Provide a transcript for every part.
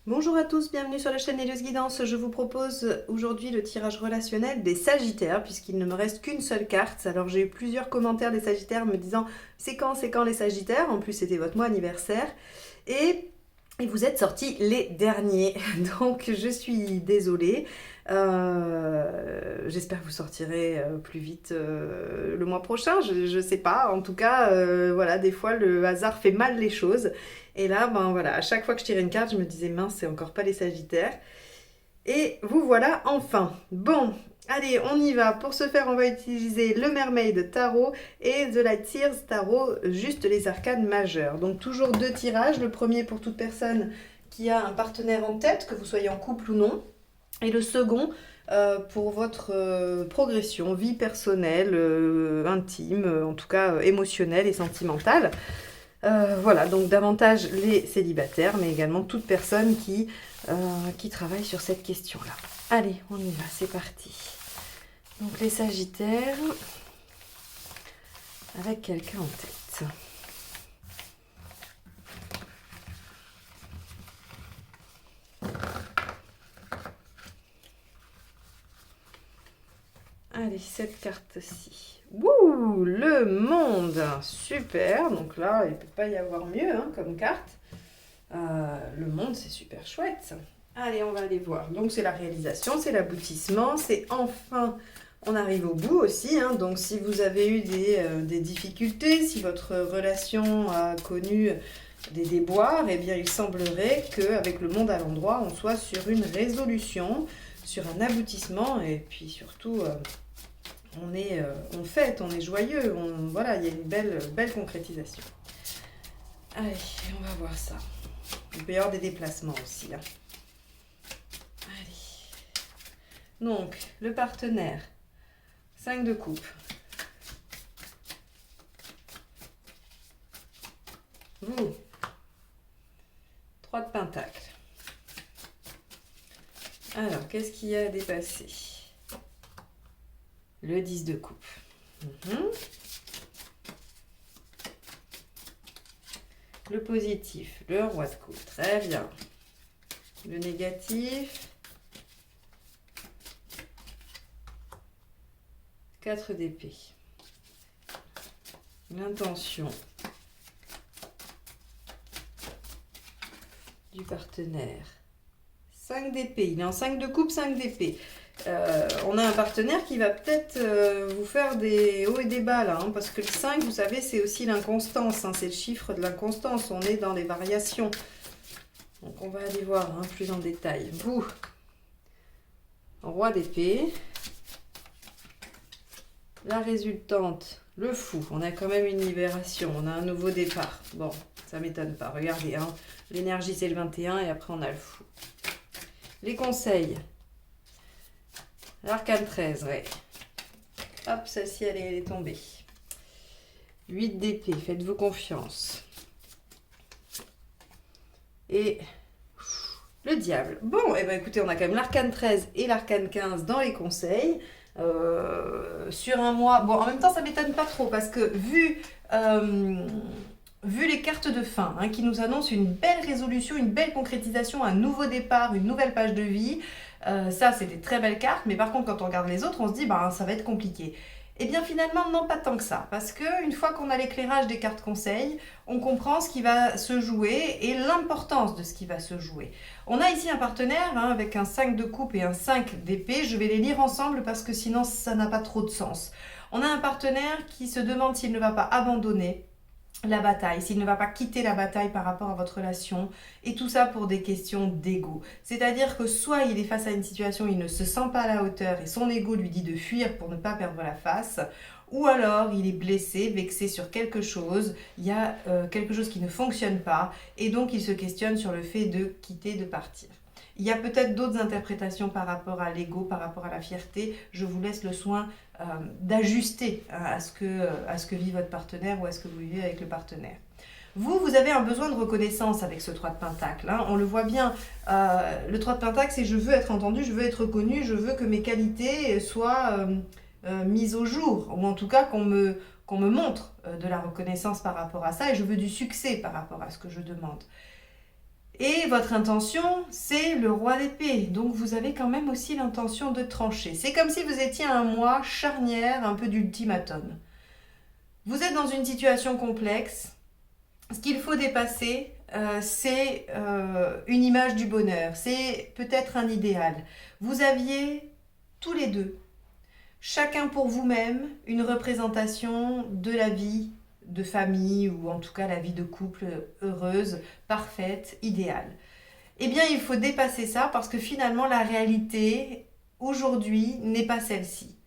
Bonjour à tous, bienvenue sur la chaîne Helios Guidance. Je vous propose aujourd'hui le tirage relationnel des Sagittaires, puisqu'il ne me reste qu'une seule carte. Alors j'ai eu plusieurs commentaires des Sagittaires me disant c'est quand les Sagittaires. En plus c'était votre mois anniversaire. Et vous êtes sortis les derniers. Donc je suis désolée. J'espère que vous sortirez plus vite le mois prochain. Je sais pas. En tout cas, voilà, des fois le hasard fait mal les choses. Et là, ben voilà, à chaque fois que je tirais une carte, je me disais mince, c'est encore pas les Sagittaires. Et vous voilà enfin. Bon, allez, on y va. Pour ce faire, on va utiliser le Mermaid Tarot et The Light Tears Tarot, juste les arcanes majeures. Donc toujours deux tirages. Le premier pour toute personne qui a un partenaire en tête, que vous soyez en couple ou non. Et le second pour votre progression, vie personnelle, intime, en tout cas émotionnelle et sentimentale. Voilà, donc davantage les célibataires, mais également toute personne qui travaille sur cette question-là. Allez, on y va, c'est parti. Donc les Sagittaires, avec quelqu'un en tête. Allez, cette carte-ci. Wouh, le monde, super. Donc là, il ne peut pas y avoir mieux hein, comme carte. Le monde, c'est super chouette. Ça. Allez, on va aller voir. Donc c'est la réalisation, c'est l'aboutissement, c'est enfin, on arrive au bout aussi. Hein. Donc si vous avez eu des difficultés, si votre relation a connu des déboires, eh bien il semblerait qu'avec le monde à l'endroit, on soit sur une résolution, sur un aboutissement et puis surtout... on fête, on est joyeux, voilà, il y a une belle concrétisation. Allez, on va voir ça. Il peut y avoir des déplacements aussi. Là. Allez. Donc, le partenaire. 5 de coupe. Vous. 3 de pentacle. Alors, qu'est-ce qu'il y a à dépasser? Le 10 de coupe. Le positif, le roi de coupe. Très bien. Le négatif. 4 d'épée. L'intention du partenaire. 5 d'épée. Il est en 5 de coupe, 5 d'épée. On a un partenaire qui va peut-être vous faire des hauts et des bas là, hein, parce que le 5, vous savez, c'est aussi l'inconstance, hein, c'est le chiffre de l'inconstance, on est dans les variations. Donc on va aller voir hein, plus en détail. Vous, roi d'épée, la résultante, le fou, on a quand même une libération, on a un nouveau départ. Bon, ça m'étonne pas, regardez, hein, l'énergie c'est le 21 et après on a le fou. Les conseils. L'arcane 13, ouais. Hop, celle-ci, elle est tombée. 8 d'épée, faites-vous confiance. Et le diable. Bon, et ben écoutez, on a quand même l'arcane 13 et l'arcane 15 dans les conseils. Sur un mois... Bon, en même temps, ça ne m'étonne pas trop parce que vu les cartes de fin hein, qui nous annoncent une belle résolution, une belle concrétisation, un nouveau départ, une nouvelle page de vie, ça, c'est des très belles cartes, mais par contre, quand on regarde les autres, on se dit, ben, ça va être compliqué. Eh bien, finalement, non, pas tant que ça, parce qu'une fois qu'on a l'éclairage des cartes conseils, on comprend ce qui va se jouer et l'importance de ce qui va se jouer. On a ici un partenaire hein, avec un 5 de coupe et un 5 d'épée. Je vais les lire ensemble parce que sinon, ça n'a pas trop de sens. On a un partenaire qui se demande s'il ne va pas abandonner la bataille, s'il ne va pas quitter la bataille par rapport à votre relation, et tout ça pour des questions d'ego. C'est-à-dire que soit il est face à une situation où il ne se sent pas à la hauteur et son ego lui dit de fuir pour ne pas perdre la face, ou alors il est blessé, vexé sur quelque chose, il y a quelque chose qui ne fonctionne pas, et donc il se questionne sur le fait de quitter, de partir. Il y a peut-être d'autres interprétations par rapport à l'ego, par rapport à la fierté. Je vous laisse le soin d'ajuster à ce que vit votre partenaire ou à ce que vous vivez avec le partenaire. Vous avez un besoin de reconnaissance avec ce 3 de Pentacle. Hein. On le voit bien. Le 3 de Pentacle, c'est je veux être entendu, je veux être reconnu, je veux que mes qualités soient mises au jour. Ou en tout cas qu'on me montre de la reconnaissance par rapport à ça. Et je veux du succès par rapport à ce que je demande. Et votre intention, c'est le roi d'épée. Donc vous avez quand même aussi l'intention de trancher. C'est comme si vous étiez à un mois charnière, un peu d'ultimatum. Vous êtes dans une situation complexe. Ce qu'il faut dépasser, c'est une image du bonheur. C'est peut-être un idéal. Vous aviez tous les deux, chacun pour vous-même, une représentation de la vie de famille ou en tout cas la vie de couple heureuse, parfaite, idéale. Eh bien, il faut dépasser ça parce que finalement, la réalité, aujourd'hui, n'est pas celle-ci.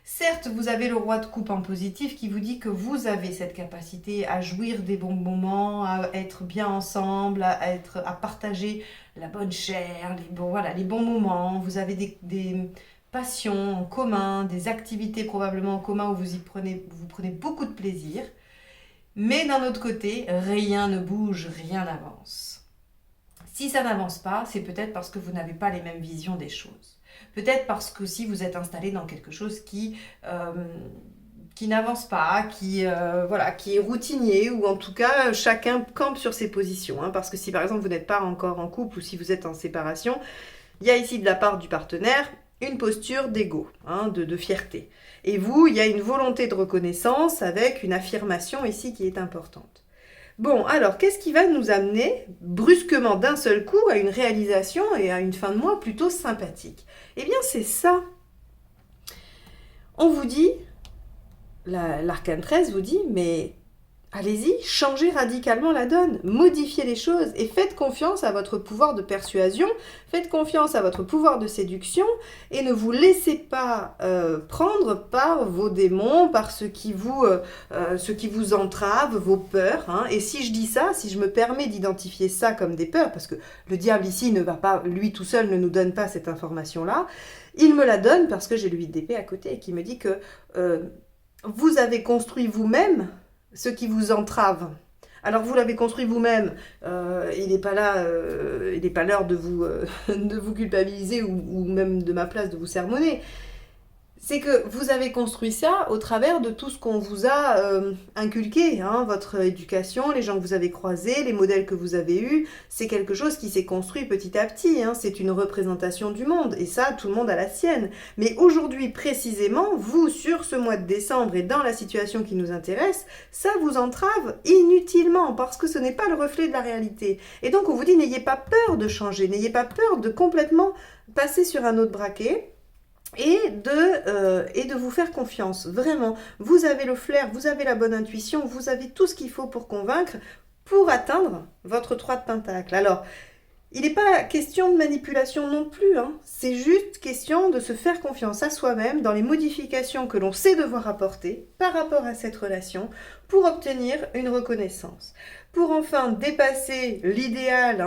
Certes, vous avez le roi de coupe en positif qui vous dit que vous avez cette capacité à jouir des bons moments, à être bien ensemble, à partager la bonne chair, les bons moments. Vous avez des passions en commun, des activités probablement en commun où vous prenez beaucoup de plaisir. Mais d'un autre côté, rien ne bouge, rien n'avance. Si ça n'avance pas, c'est peut-être parce que vous n'avez pas les mêmes visions des choses. Peut-être parce que si vous êtes installé dans quelque chose qui n'avance pas, qui est routinier, ou en tout cas chacun campe sur ses positions. Parce que si par exemple vous n'êtes pas encore en couple ou si vous êtes en séparation, il y a ici de la part du partenaire une posture d'ego, de fierté. Et vous, il y a une volonté de reconnaissance avec une affirmation ici qui est importante. Bon, alors, qu'est-ce qui va nous amener brusquement d'un seul coup à une réalisation et à une fin de mois plutôt sympathique? Eh bien, c'est ça. On vous dit, l'arcane 13 vous dit, mais allez-y, changez radicalement la donne, modifiez les choses et faites confiance à votre pouvoir de persuasion, faites confiance à votre pouvoir de séduction et ne vous laissez pas prendre par vos démons, par ce qui vous entrave, vos peurs. Et si je dis ça, si je me permets d'identifier ça comme des peurs, parce que le diable ici ne va pas, lui tout seul ne nous donne pas cette information-là, il me la donne parce que j'ai le 8 d'épée à côté et qui me dit que vous avez construit vous-même ce qui vous entrave. Alors vous l'avez construit vous-même, il n'est pas là, il n'est pas l'heure de vous culpabiliser ou même de ma place de vous sermonner. C'est que vous avez construit ça au travers de tout ce qu'on vous a inculqué, votre éducation, les gens que vous avez croisés, les modèles que vous avez eus, c'est quelque chose qui s'est construit petit à petit, c'est une représentation du monde, et ça, tout le monde a la sienne. Mais aujourd'hui, précisément, vous, sur ce mois de décembre et dans la situation qui nous intéresse, ça vous entrave inutilement, parce que ce n'est pas le reflet de la réalité. Et donc, on vous dit, n'ayez pas peur de changer, n'ayez pas peur de complètement passer sur un autre braquet, et de vous faire confiance, vraiment. Vous avez le flair, vous avez la bonne intuition, vous avez tout ce qu'il faut pour convaincre, pour atteindre votre 3 de pentacle. Alors, il n'est pas question de manipulation non plus, c'est juste question de se faire confiance à soi-même dans les modifications que l'on sait devoir apporter par rapport à cette relation pour obtenir une reconnaissance. Pour enfin dépasser l'idéal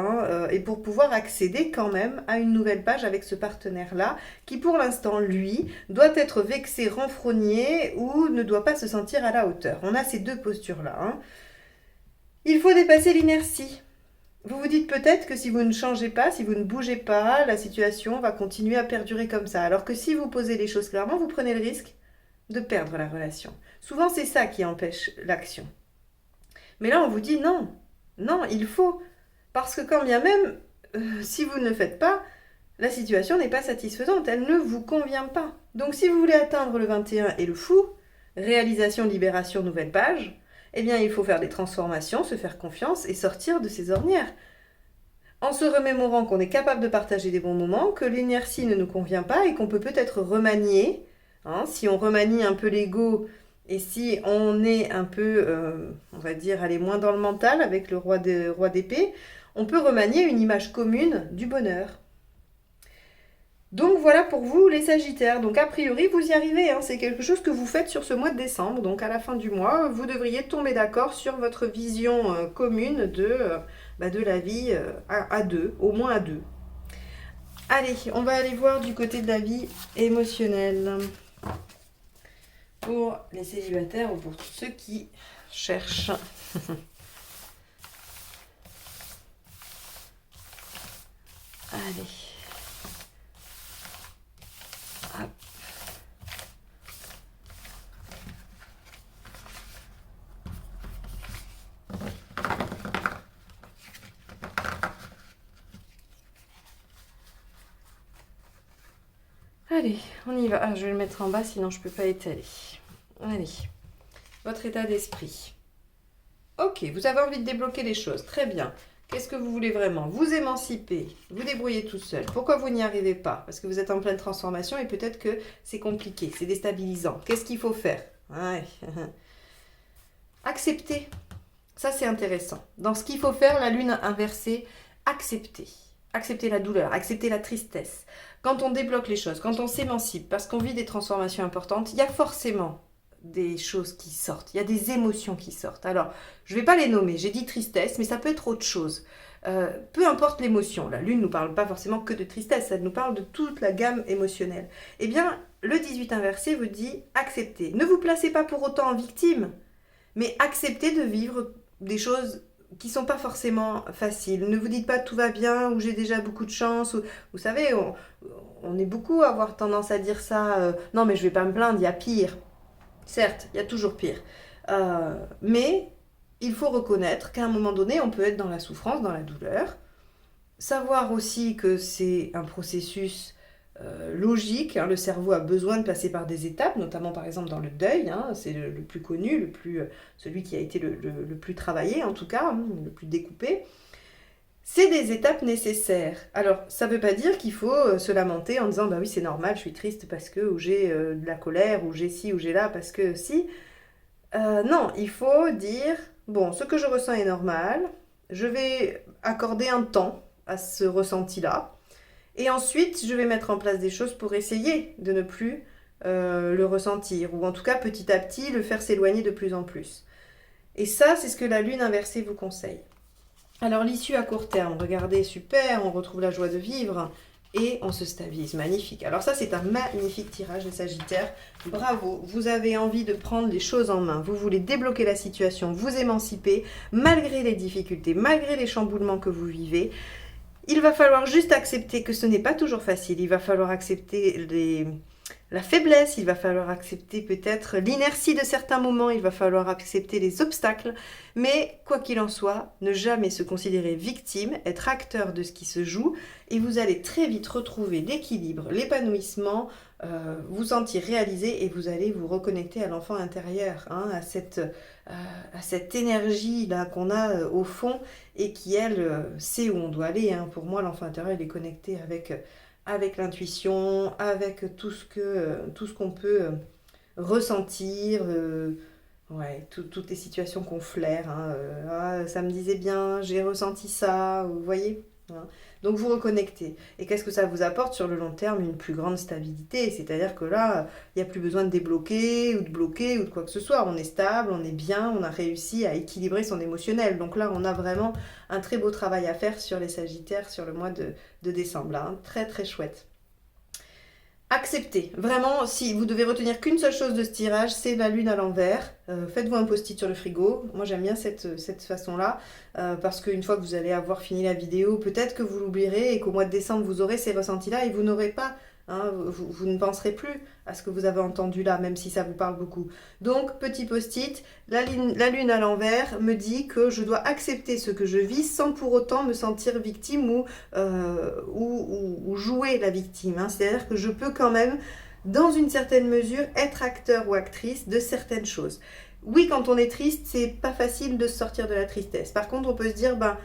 et pour pouvoir accéder quand même à une nouvelle page avec ce partenaire-là qui pour l'instant, lui, doit être vexé, renfrogné ou ne doit pas se sentir à la hauteur. On a ces deux postures-là. Il faut dépasser l'inertie. Vous vous dites peut-être que si vous ne changez pas, si vous ne bougez pas, la situation va continuer à perdurer comme ça. Alors que si vous posez les choses clairement, vous prenez le risque de perdre la relation. Souvent, c'est ça qui empêche l'action. Mais là, on vous dit non, il faut. Parce que quand bien même, si vous ne le faites pas, la situation n'est pas satisfaisante, elle ne vous convient pas. Donc si vous voulez atteindre le 21 et le fou, réalisation, libération, nouvelle page, eh bien il faut faire des transformations, se faire confiance et sortir de ces ornières. En se remémorant qu'on est capable de partager des bons moments, que l'inertie ne nous convient pas et qu'on peut peut-être remanier, si on remanie un peu l'ego. Et si on est un peu, on va dire, aller moins dans le mental avec le roi d'épée, on peut remanier une image commune du bonheur. Donc voilà pour vous les Sagittaires. Donc a priori vous y arrivez, c'est quelque chose que vous faites sur ce mois de décembre. Donc à la fin du mois, vous devriez tomber d'accord sur votre vision commune de la vie à deux, au moins à deux. Allez, on va aller voir du côté de la vie émotionnelle. Pour les célibataires ou pour tous ceux qui cherchent. Allez. Hop. Allez, on y va. Ah, je vais le mettre en bas, sinon je ne peux pas étaler. Allez, votre état d'esprit. Ok, vous avez envie de débloquer les choses. Très bien. Qu'est-ce que vous voulez vraiment? Vous émanciper, vous débrouiller tout seul. Pourquoi vous n'y arrivez pas? Parce que vous êtes en pleine transformation et peut-être que c'est compliqué, c'est déstabilisant. Qu'est-ce qu'il faut faire? Ouais. Accepter. Ça, c'est intéressant. Dans ce qu'il faut faire, la lune inversée, accepter. Accepter la douleur, accepter la tristesse. Quand on débloque les choses, quand on s'émancipe, parce qu'on vit des transformations importantes, il y a forcément des choses qui sortent, il y a des émotions qui sortent. Alors, je ne vais pas les nommer, j'ai dit tristesse, mais ça peut être autre chose. Peu importe l'émotion, la lune ne nous parle pas forcément que de tristesse, elle nous parle de toute la gamme émotionnelle. Eh bien, le 18 inversé vous dit accepter. Ne vous placez pas pour autant en victime, mais acceptez de vivre des choses qui ne sont pas forcément faciles. Ne vous dites pas tout va bien ou j'ai déjà beaucoup de chance. Ou, vous savez, on est beaucoup à avoir tendance à dire ça. Non, mais je ne vais pas me plaindre, il y a pire. Certes, il y a toujours pire. Mais il faut reconnaître qu'à un moment donné, on peut être dans la souffrance, dans la douleur. Savoir aussi que c'est un processus logique. Hein, le cerveau a besoin de passer par des étapes, notamment par exemple dans le deuil. Hein, c'est le plus connu, celui qui a été le plus travaillé en tout cas, hein, le plus découpé. C'est des étapes nécessaires. Alors, ça ne veut pas dire qu'il faut se lamenter en disant « bah oui, c'est normal, je suis triste parce que ou j'ai de la colère, ou j'ai ci, ou j'ai là, parce que si ». Non, il faut dire « bon, ce que je ressens est normal, je vais accorder un temps à ce ressenti-là, et ensuite, je vais mettre en place des choses pour essayer de ne plus le ressentir, ou en tout cas, petit à petit, le faire s'éloigner de plus en plus. » Et ça, c'est ce que la lune inversée vous conseille. Alors l'issue à court terme, regardez, super, on retrouve la joie de vivre et on se stabilise, magnifique. Alors ça c'est un magnifique tirage les Sagittaires, bravo, vous avez envie de prendre les choses en main, vous voulez débloquer la situation, vous émanciper, malgré les difficultés, malgré les chamboulements que vous vivez. Il va falloir juste accepter que ce n'est pas toujours facile, il va falloir accepter la faiblesse, il va falloir accepter peut-être l'inertie de certains moments, il va falloir accepter les obstacles, mais quoi qu'il en soit, ne jamais se considérer victime, être acteur de ce qui se joue, et vous allez très vite retrouver l'équilibre, l'épanouissement, vous sentir réalisé, et vous allez vous reconnecter à l'enfant intérieur, hein, à cette énergie-là qu'on a au fond, et qui, elle, sait où on doit aller. Hein. Pour moi, l'enfant intérieur, il est connecté avec l'intuition, avec tout ce qu'on peut ressentir, ouais, toutes les situations qu'on flaire. Hein, ah, ça me disait bien, j'ai ressenti ça, vous voyez hein. Donc vous reconnectez. Et qu'est-ce que ça vous apporte sur le long terme? Une plus grande stabilité. C'est-à-dire que là, il n'y a plus besoin de débloquer ou de bloquer ou de quoi que ce soit. On est stable, on est bien, on a réussi à équilibrer son émotionnel. Donc là, on a vraiment un très beau travail à faire sur les Sagittaires sur le mois de décembre. Là, hein. Très très chouette. Acceptez. Vraiment, si vous devez retenir qu'une seule chose de ce tirage, c'est la lune à l'envers. Faites-vous un post-it sur le frigo. Moi, j'aime bien cette façon-là, parce qu'une fois que vous allez avoir fini la vidéo, peut-être que vous l'oublierez et qu'au mois de décembre, vous aurez ces ressentis-là et vous n'aurez pas, hein, vous ne penserez plus à ce que vous avez entendu là, même si ça vous parle beaucoup. Donc, petit post-it, la lune à l'envers me dit que je dois accepter ce que je vis sans pour autant me sentir victime ou jouer la victime. Hein. C'est-à-dire que je peux quand même, dans une certaine mesure, être acteur ou actrice de certaines choses. Oui, quand on est triste, c'est pas facile de sortir de la tristesse. Par contre, on peut se dire, ben,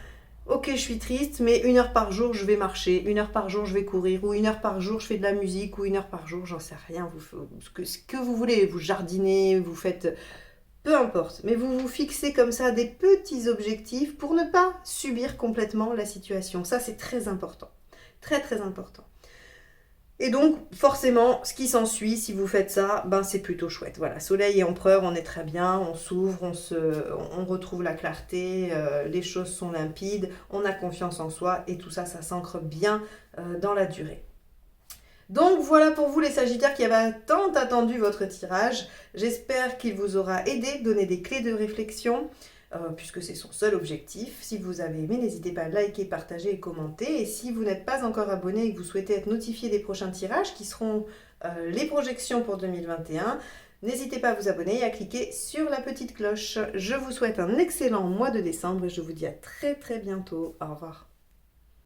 ok, je suis triste, mais 1 heure par jour, je vais marcher, 1 heure par jour, je vais courir, ou 1 heure par jour, je fais de la musique, ou 1 heure par jour, j'en sais rien, ce que vous voulez, vous jardinez, vous faites... Peu importe, mais vous vous fixez comme ça des petits objectifs pour ne pas subir complètement la situation. Ça, c'est très important. Très, très important. Et donc, forcément, ce qui s'ensuit, si vous faites ça, ben c'est plutôt chouette. Voilà, soleil et empereur, on est très bien, on s'ouvre, on retrouve la clarté, les choses sont limpides, on a confiance en soi, et tout ça, ça s'ancre bien dans la durée. Donc voilà pour vous les Sagittaires qui avaient tant attendu votre tirage. J'espère qu'il vous aura aidé, donné des clés de réflexion, puisque c'est son seul objectif. Si vous avez aimé, n'hésitez pas à liker, partager et commenter. Et si vous n'êtes pas encore abonné et que vous souhaitez être notifié des prochains tirages, qui seront les projections pour 2021, n'hésitez pas à vous abonner et à cliquer sur la petite cloche. Je vous souhaite un excellent mois de décembre et je vous dis à très très bientôt. Au revoir.